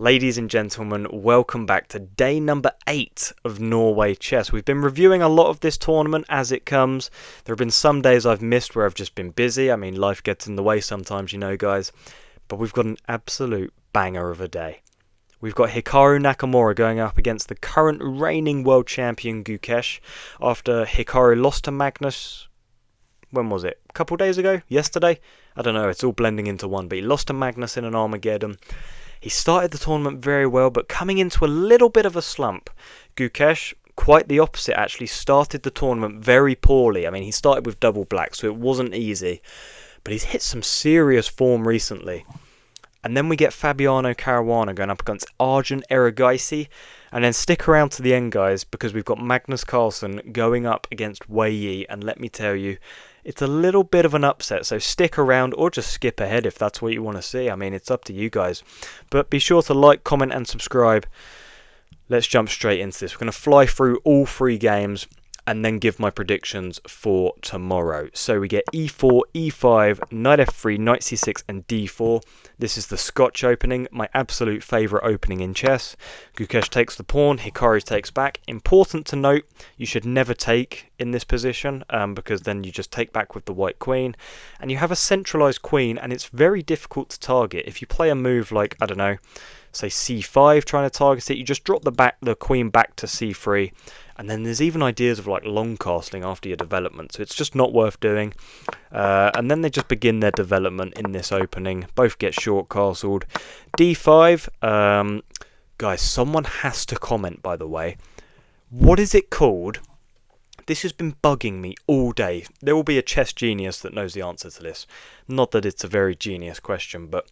Ladies and gentlemen, welcome back to day number 8 of Norway Chess. We've been reviewing a lot of this tournament as it comes. There have been some days I've missed where I've just been busy. I mean, life gets in the way sometimes, you know, guys. But we've got an absolute banger of a day. We've got Hikaru Nakamura going up against the current reigning world champion Gukesh after Hikaru lost to Magnus. When was it? A couple days ago? Yesterday? I don't know, it's all blending into one, but he lost to Magnus in an Armageddon. He started the tournament very well, but coming into a little bit of a slump. Gukesh, quite the opposite actually, started the tournament very poorly. I mean, he started with double black, so it wasn't easy. But he's hit some serious form recently. And then we get Fabiano Caruana going up against Argent Erigaisi. And then stick around to the end, guys, because we've got Magnus Carlsen going up against Wei Yi. And let me tell you, it's a little bit of an upset, so stick around or just skip ahead if that's what you want to see. I mean, it's up to you guys. But be sure to like, comment and subscribe. Let's jump straight into this. We're going to fly through all 3 games and then give my predictions for tomorrow. So we get e4, e5, knight f3, knight c6 and d4. This is the Scotch opening, my absolute favourite opening in chess. Gukesh takes the pawn, Hikaru takes back. Important to note, you should never take in this position because then you just take back with the white queen. And you have a centralised queen and it's very difficult to target. If you play a move like, I don't know, say c5 trying to target it, you just drop the queen back to c3. And then there's even ideas of like long castling after your development, so it's just not worth doing. And then they just begin their development in this opening. Both get short castled. d5. Guys, someone has to comment, by the way. What is it called? This has been bugging me all day. There will be a chess genius that knows the answer to this. Not that it's a very genius question, but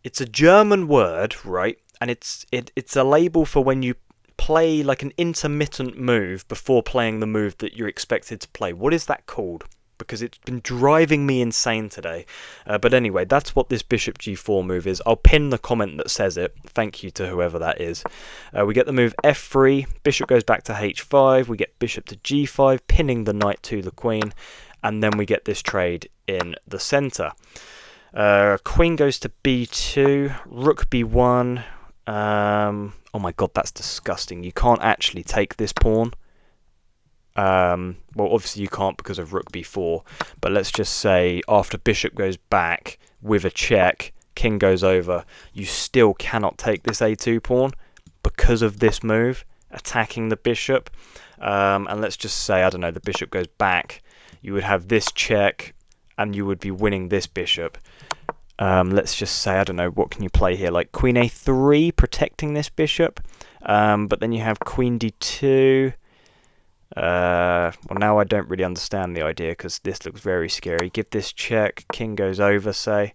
it's a German word, right? And it's a label for when you play like an intermittent move before playing the move that you're expected to play. What is that called? Because it's been driving me insane today. But anyway, that's what this bishop g4 move is. I'll pin the comment that says it. Thank you to whoever that is. We get the move f3. Bishop goes back to h5. We get bishop to g5, pinning the knight to the queen. And then we get this trade in the centre. Queen goes to b2. Rook b1. Oh my god, that's disgusting. You can't actually take this pawn. Well, obviously you can't because of rook b4. But let's just say after bishop goes back with a check, king goes over, you still cannot take this a2 pawn because of this move, attacking the bishop. And let's just say, I don't know, the bishop goes back. You would have this check and you would be winning this bishop. Let's just say, I don't know, what can you play here? Like queen a3, protecting this bishop. But then you have queen d2. Well, now I don't really understand the idea because this looks very scary. Give this check, king goes over, say.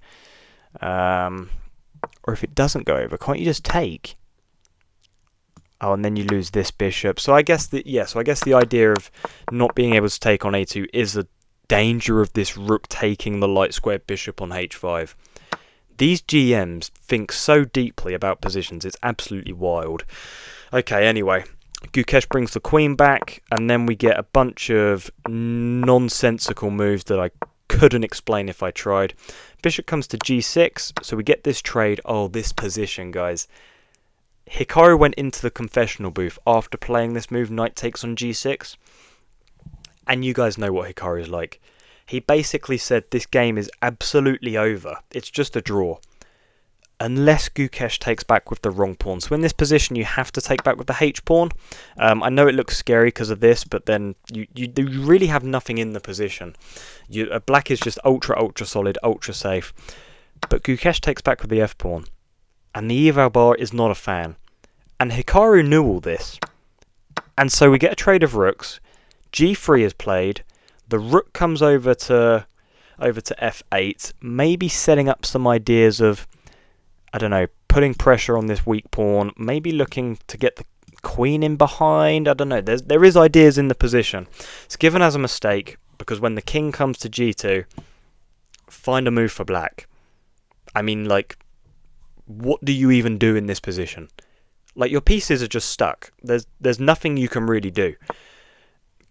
Or if it doesn't go over, can't you just take? Oh, and then you lose this bishop. So I guess the idea of not being able to take on a2 is the danger of this rook taking the light squared bishop on h5. These GMs think so deeply about positions, it's absolutely wild. Okay, anyway, Gukesh brings the queen back, and then we get a bunch of nonsensical moves that I couldn't explain if I tried. Bishop comes to g6, so we get this trade. Oh, this position, guys. Hikaru went into the confessional booth after playing this move, knight takes on g6. And you guys know what Hikaru is like. He basically said this game is absolutely over. It's just a draw. Unless Gukesh takes back with the wrong pawn. So in this position you have to take back with the h pawn. I know it looks scary because of this, but then you really have nothing in the position. Black is just ultra solid, ultra safe. But Gukesh takes back with the f pawn. And the eval bar is not a fan. And Hikaru knew all this. And so we get a trade of rooks. g3 is played. The rook comes over to f8, maybe setting up some ideas of, I don't know, putting pressure on this weak pawn, maybe looking to get the queen in behind. I don't know. There is ideas in the position. It's given as a mistake because when the king comes to g2, find a move for black. I mean, like, what do you even do in this position? Like, your pieces are just stuck. There's nothing you can really do.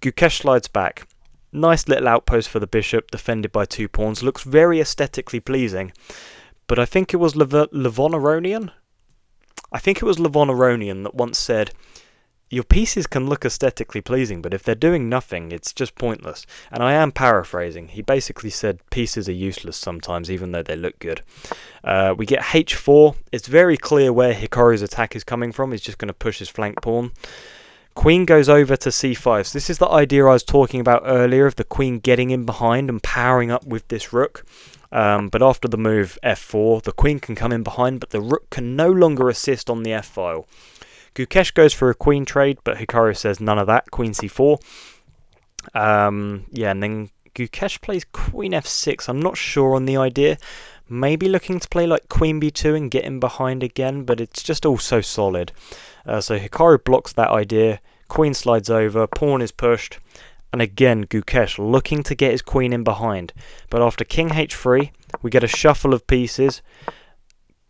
Gukesh slides back. Nice little outpost for the bishop, defended by 2 pawns. Looks very aesthetically pleasing. But I think it was Livonaronian. I think it was Levon that once said, your pieces can look aesthetically pleasing, but if they're doing nothing, it's just pointless. And I am paraphrasing. He basically said pieces are useless sometimes, even though they look good. We get h4. It's very clear where Hikaru's attack is coming from. He's just going to push his flank pawn. Queen goes over to c5. So this is the idea I was talking about earlier of the queen getting in behind and powering up with this rook. But after the move f4, the queen can come in behind, but the rook can no longer assist on the f-file. Gukesh goes for a queen trade, but Hikaru says none of that. Queen c4. Yeah, and then Gukesh plays queen f6. I'm not sure on the idea. Maybe looking to play like queen b2 and get in behind again, but it's just all so solid. So Hikaru blocks that idea. Queen slides over. Pawn is pushed. And again, Gukesh looking to get his queen in behind. But after king h3, we get a shuffle of pieces,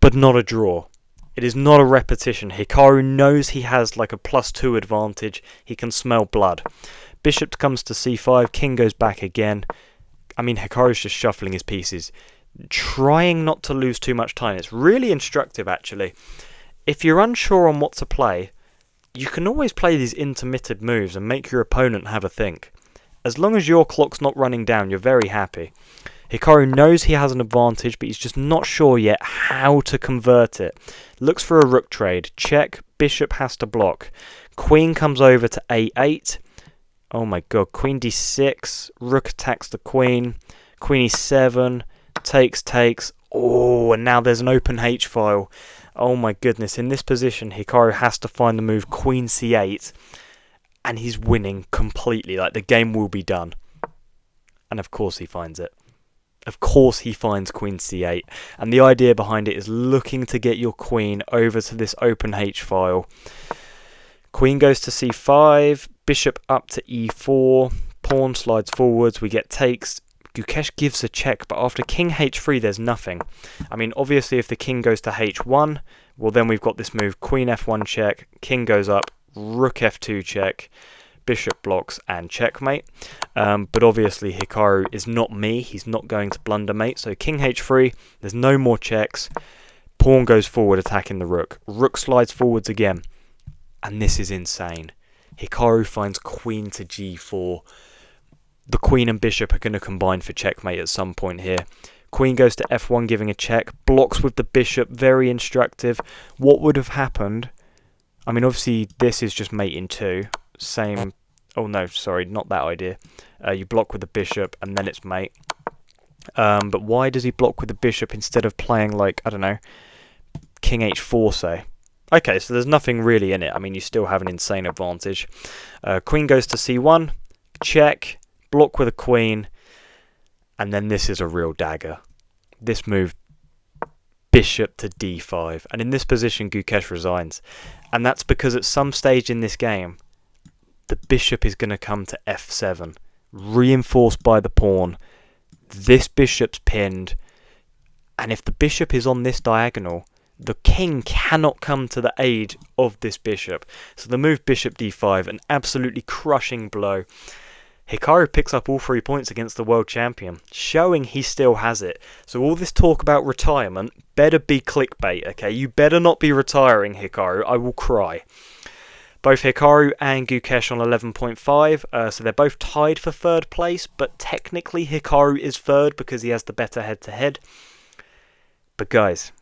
but not a draw. It is not a repetition. Hikaru knows he has like a +2 advantage. He can smell blood. Bishop comes to c5. King goes back again. I mean, Hikaru's just shuffling his pieces, trying not to lose too much time. It's really instructive, actually. If you're unsure on what to play, you can always play these intermittent moves and make your opponent have a think. As long as your clock's not running down, you're very happy. Hikaru knows he has an advantage, but he's just not sure yet how to convert it. Looks for a rook trade. Check. Bishop has to block. Queen comes over to a8. Oh my god. Queen d6. Rook attacks the queen. Queen e7. Takes. Oh, and now there's an open h-file. Oh my goodness. In this position, Hikaru has to find the move queen c8. And he's winning completely. Like, the game will be done. And of course he finds it. Of course he finds queen c8, and the idea behind it is looking to get your queen over to this open h-file. Queen goes to c5, bishop up to e4, pawn slides forwards, we get takes. Gukesh gives a check, but after king h3 there's nothing. I mean, obviously if the king goes to h1, well then we've got this move queen f1 check, king goes up, rook f2 check, bishop blocks and checkmate. But obviously Hikaru is not me. He's not going to blundermate. So king h3, there's no more checks. Pawn goes forward attacking the rook. Rook slides forwards again. And this is insane. Hikaru finds queen to g4. The queen and bishop are going to combine for checkmate at some point here. Queen goes to f1 giving a check. Blocks with the bishop. Very instructive. What would have happened? I mean, obviously this is just mate in 2. Same. Oh no, sorry, not that idea. You block with the bishop and then it's mate. But why does he block with the bishop instead of playing like, I don't know, king h4 say? Okay, so there's nothing really in it. I mean, you still have an insane advantage. Queen goes to c1, check, block with a queen, and then this is a real dagger. This move, bishop to d5. And in this position, Gukesh resigns. And that's because at some stage in this game, the bishop is going to come to f7, reinforced by the pawn. This bishop's pinned, and if the bishop is on this diagonal, the king cannot come to the aid of this bishop. So the move bishop d5, an absolutely crushing blow. Hikaru picks up all 3 points against the world champion, showing he still has it. So all this talk about retirement better be clickbait, okay? You better not be retiring, Hikaru. I will cry. Both Hikaru and Gukesh on 11.5, so they're both tied for 3rd place, but technically Hikaru is 3rd because he has the better head-to-head. But guys,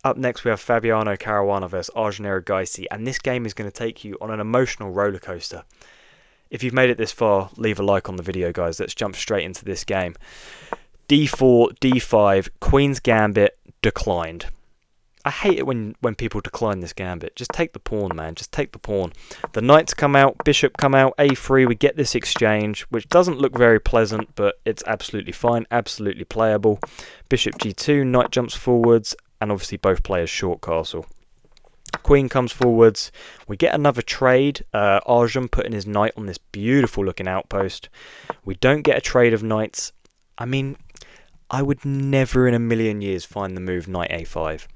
up next we have Fabiano Caruana versus Arjun Erigaisi, and this game is going to take you on an emotional roller coaster. If you've made it this far, leave a like on the video, guys. Let's jump straight into this game. d4, d5, Queen's Gambit, declined. I hate it when people decline this gambit. Just take the pawn, man. Just take the pawn. The knights come out, bishop come out, a3. We get this exchange, which doesn't look very pleasant, but it's absolutely fine, absolutely playable. Bishop g2, knight jumps forwards, and obviously both players short castle. Queen comes forwards. We get another trade. Arjun putting his knight on this beautiful looking outpost. We don't get a trade of knights. I mean, I would never in a million years find the move knight a5.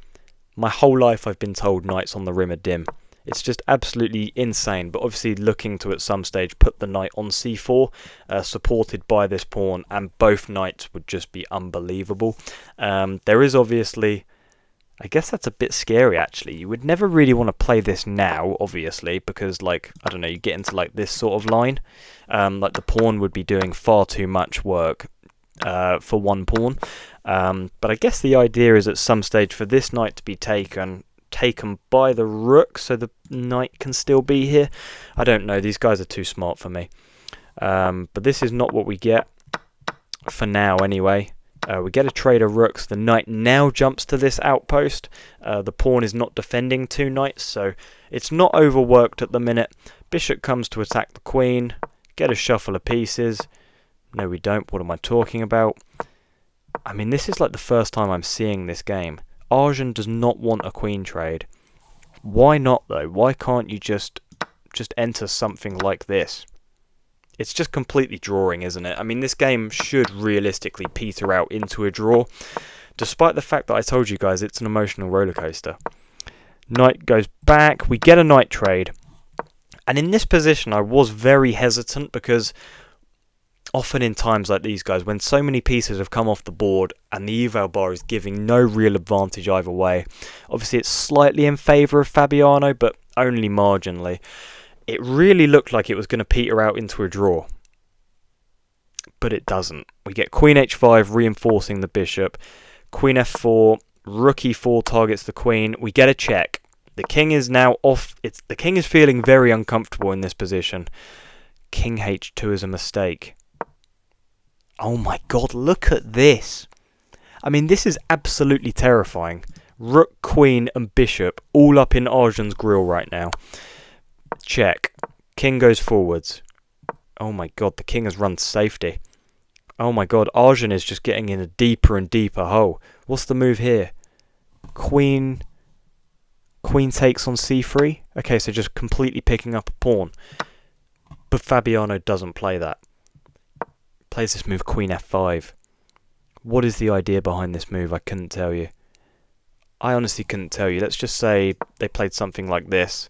My whole life I've been told knights on the rim are dim. It's just absolutely insane, but obviously looking to at some stage put the knight on c4, supported by this pawn, and both knights would just be unbelievable. There is obviously I guess that's a bit scary, actually. You would never really want to play this now, obviously, because, like, I don't know, you get into, like, this sort of line. Like, the pawn would be doing far too much work for one pawn. But I guess the idea is at some stage for this knight to be taken by the rook, so the knight can still be here. I don't know, these guys are too smart for me. But this is not what we get, for now, anyway. We get a trade of rooks. The knight now jumps to this outpost. The pawn is not defending two knights, so it's not overworked at the minute. Bishop comes to attack the queen. Get a shuffle of pieces. No, we don't. What am I talking about? I mean, this is like the first time I'm seeing this game. Arjun does not want a queen trade. Why not, though? Why can't you just enter something like this? It's just completely drawing, isn't it? I mean, this game should realistically peter out into a draw, despite the fact that I told you guys it's an emotional rollercoaster. Knight goes back. We get a knight trade. And in this position, I was very hesitant because often in times like these, guys, when so many pieces have come off the board and the eval bar is giving no real advantage either way, obviously it's slightly in favour of Fabiano, but only marginally. It really looked like it was going to peter out into a draw. But it doesn't. We get Queen h5 reinforcing the bishop. Queen f4. Rook e4 targets the queen. We get a check. The king is now off. The king is feeling very uncomfortable in this position. King h2 is a mistake. Oh my god, look at this. I mean, this is absolutely terrifying. Rook, queen and bishop all up in Arjun's grill right now. Check. King goes forwards. Oh my god, the king has run to safety. Oh my god, Arjun is just getting in a deeper and deeper hole. What's the move here? Queen takes on c3. Okay, so just completely picking up a pawn. But Fabiano doesn't play that. Plays this move queen f5. What is the idea behind this move? I couldn't tell you. I honestly couldn't tell you. Let's just say they played something like this.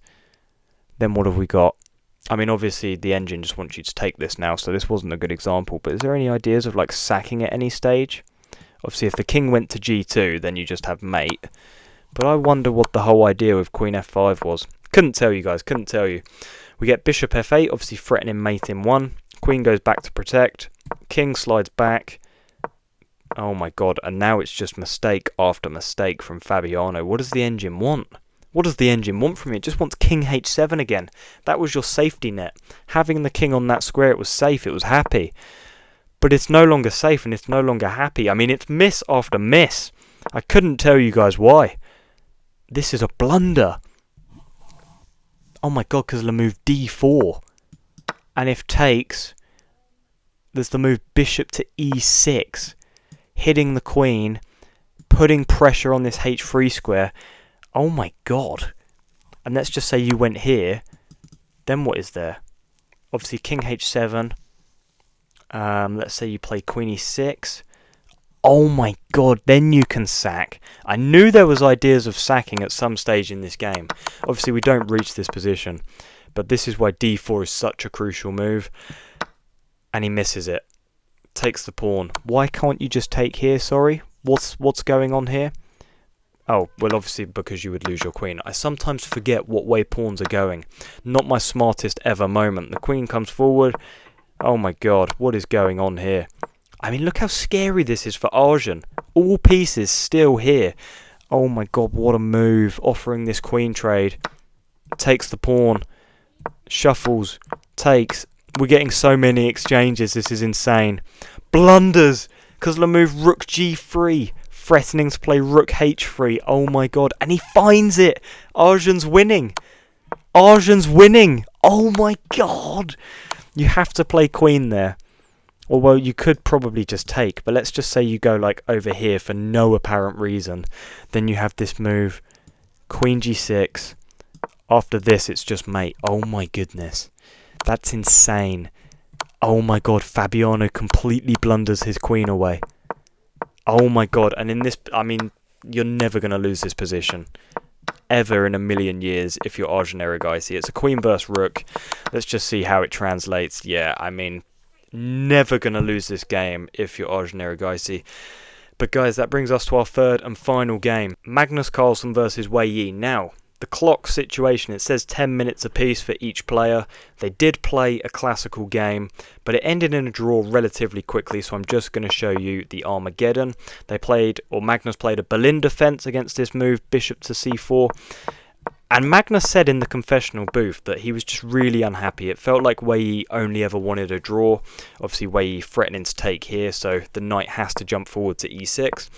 Then what have we got? I mean, obviously the engine just wants you to take this now, so this wasn't a good example. But is there any ideas of like sacking at any stage? Obviously, if the king went to g2, then you just have mate. But I wonder what the whole idea with queen f5 was. Couldn't tell you guys, couldn't tell you. We get bishop f8, obviously threatening mate in 1. Queen goes back to protect. King slides back. Oh my god, and now it's just mistake after mistake from Fabiano. What does the engine want? What does the engine want from you? It just wants king h7 again. That was your safety net. Having the king on that square, it was safe, it was happy. But it's no longer safe and it's no longer happy. I mean, it's miss after miss. I couldn't tell you guys why. This is a blunder. Oh my god, because the move d4. And if takes, there's the move bishop to e6. Hitting the queen, putting pressure on this h3 square. Oh my god. And let's just say you went here. Then what is there? Obviously king h7. Let's say you play queen e6. Oh my god, then you can sack. I knew there was ideas of sacking at some stage in this game. Obviously we don't reach this position. But this is why d4 is such a crucial move. And he misses it. Takes the pawn. Why can't you just take here, sorry? What's going on here? Oh, well obviously because you would lose your queen. I sometimes forget what way pawns are going. Not my smartest ever moment. The queen comes forward. Oh my god, what is going on here? I mean, look how scary this is for Arjun. All pieces still here. Oh my god, what a move. Offering this queen trade. Takes the pawn. Shuffles. Takes. We're getting so many exchanges. This is insane. Blunders. Because the move rook g3. Threatening to play rook h3. Oh my god. And he finds it. Arjun's winning. Arjun's winning. Oh my god. You have to play queen there. Although you could probably just take. But let's just say you go like over here for no apparent reason. Then you have this move. Queen g6. After this it's just mate. Oh my goodness. That's insane. Oh my god. Fabiano completely blunders his queen away. Oh my god. And in this, I mean, you're never going to lose this position. Ever in a million years if you're Arjun Erigaisi. It's a queen versus rook. Let's just see how it translates. Yeah, I mean, never going to lose this game if you're Arjun Erigaisi. But guys, that brings us to our third and final game. Magnus Carlsen versus Wei Yi. Now, the clock situation, it says 10 minutes apiece for each player. They did play a classical game, but it ended in a draw relatively quickly, so I'm just going to show you the Armageddon. Magnus played a Berlin defense against this move, bishop to c4. And Magnus said in the confessional booth that he was just really unhappy. It felt like Wei Yi only ever wanted a draw. Obviously, Wei Yi threatening to take here, so the knight has to jump forward to e6.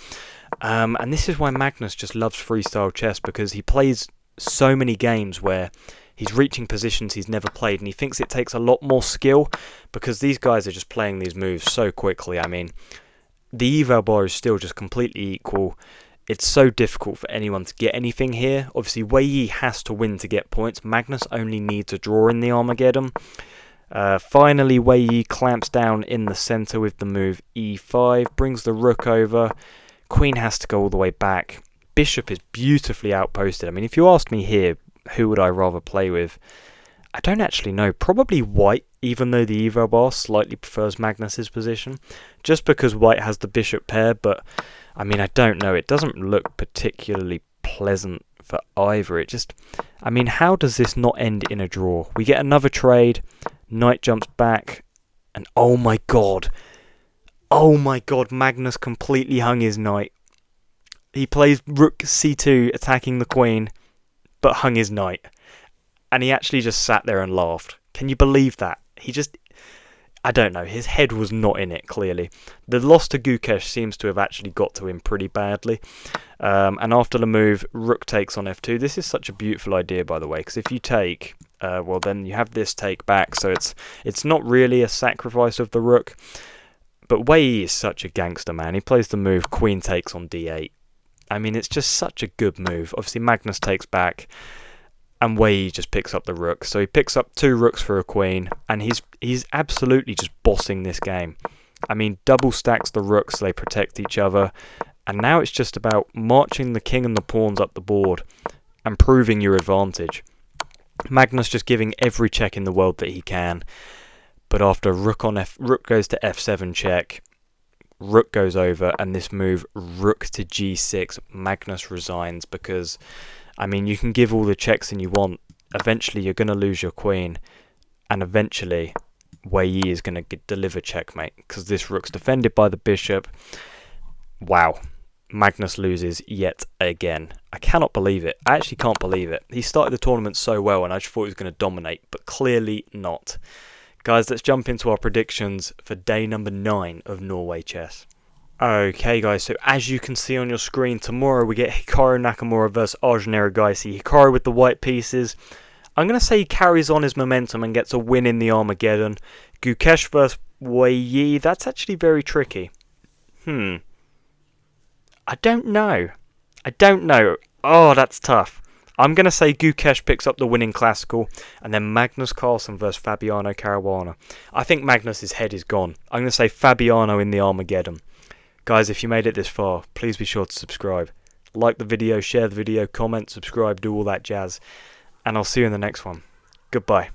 And this is why Magnus just loves freestyle chess, because he plays so many games where he's reaching positions he's never played, and he thinks it takes a lot more skill because these guys are just playing these moves so quickly. I mean, the eval bar is still just completely equal. It's so difficult for anyone to get anything here. Obviously, Wei Yi has to win to get points. Magnus only needs a draw in the Armageddon. Finally, Wei Yi clamps down in the centre with the move e5, brings the rook over. Queen has to go all the way back. Bishop is beautifully outposted. I mean, if you asked me here, who would I rather play with? I don't actually know. Probably white, even though the eval bar slightly prefers Magnus's position. Just because white has the bishop pair, but I mean, I don't know. It doesn't look particularly pleasant for either. I mean, how does this not end in a draw? We get another trade. Knight jumps back. And oh my god. Oh my god, Magnus completely hung his knight. He plays rook c2 attacking the queen, but hung his knight. And he actually just sat there and laughed. Can you believe that? I don't know, his head was not in it, clearly. The loss to Gukesh seems to have actually got to him pretty badly. And after the move, rook takes on f2. This is such a beautiful idea, by the way, because if you take, well, then you have this take back, so it's not really a sacrifice of the rook. But Wei Yi is such a gangster, man. He plays the move queen takes on d8. I mean, it's just such a good move. Obviously, Magnus takes back, and Wei Yi just picks up the rook. So he picks up 2 rooks for a queen, and he's absolutely just bossing this game. I mean, double stacks the rooks, so they protect each other. And now it's just about marching the king and the pawns up the board and proving your advantage. Magnus just giving every check in the world that he can. But after rook goes to f7 check, rook goes over, and this move, rook to g6, Magnus resigns because, I mean, you can give all the checks and you want. Eventually, you're going to lose your queen, and eventually, Wei Yi is going to deliver checkmate because this rook's defended by the bishop. Wow. Magnus loses yet again. I cannot believe it. I actually can't believe it. He started the tournament so well, and I just thought he was going to dominate, but clearly not. Guys, let's jump into our predictions for day number 9 of Norway chess. Okay guys, so as you can see on your screen, tomorrow we get Hikaru Nakamura versus Erigaisi. Hikaru with the white pieces. I'm going to say he carries on his momentum and gets a win in the Armageddon. Gukesh versus Wei Yi, that's actually very tricky. I don't know. Oh, that's tough. I'm going to say Gukesh picks up the winning classical, and then Magnus Carlsen versus Fabiano Caruana. I think Magnus's head is gone. I'm going to say Fabiano in the Armageddon. Guys, if you made it this far, please be sure to subscribe. Like the video, share the video, comment, subscribe, do all that jazz. And I'll see you in the next one. Goodbye.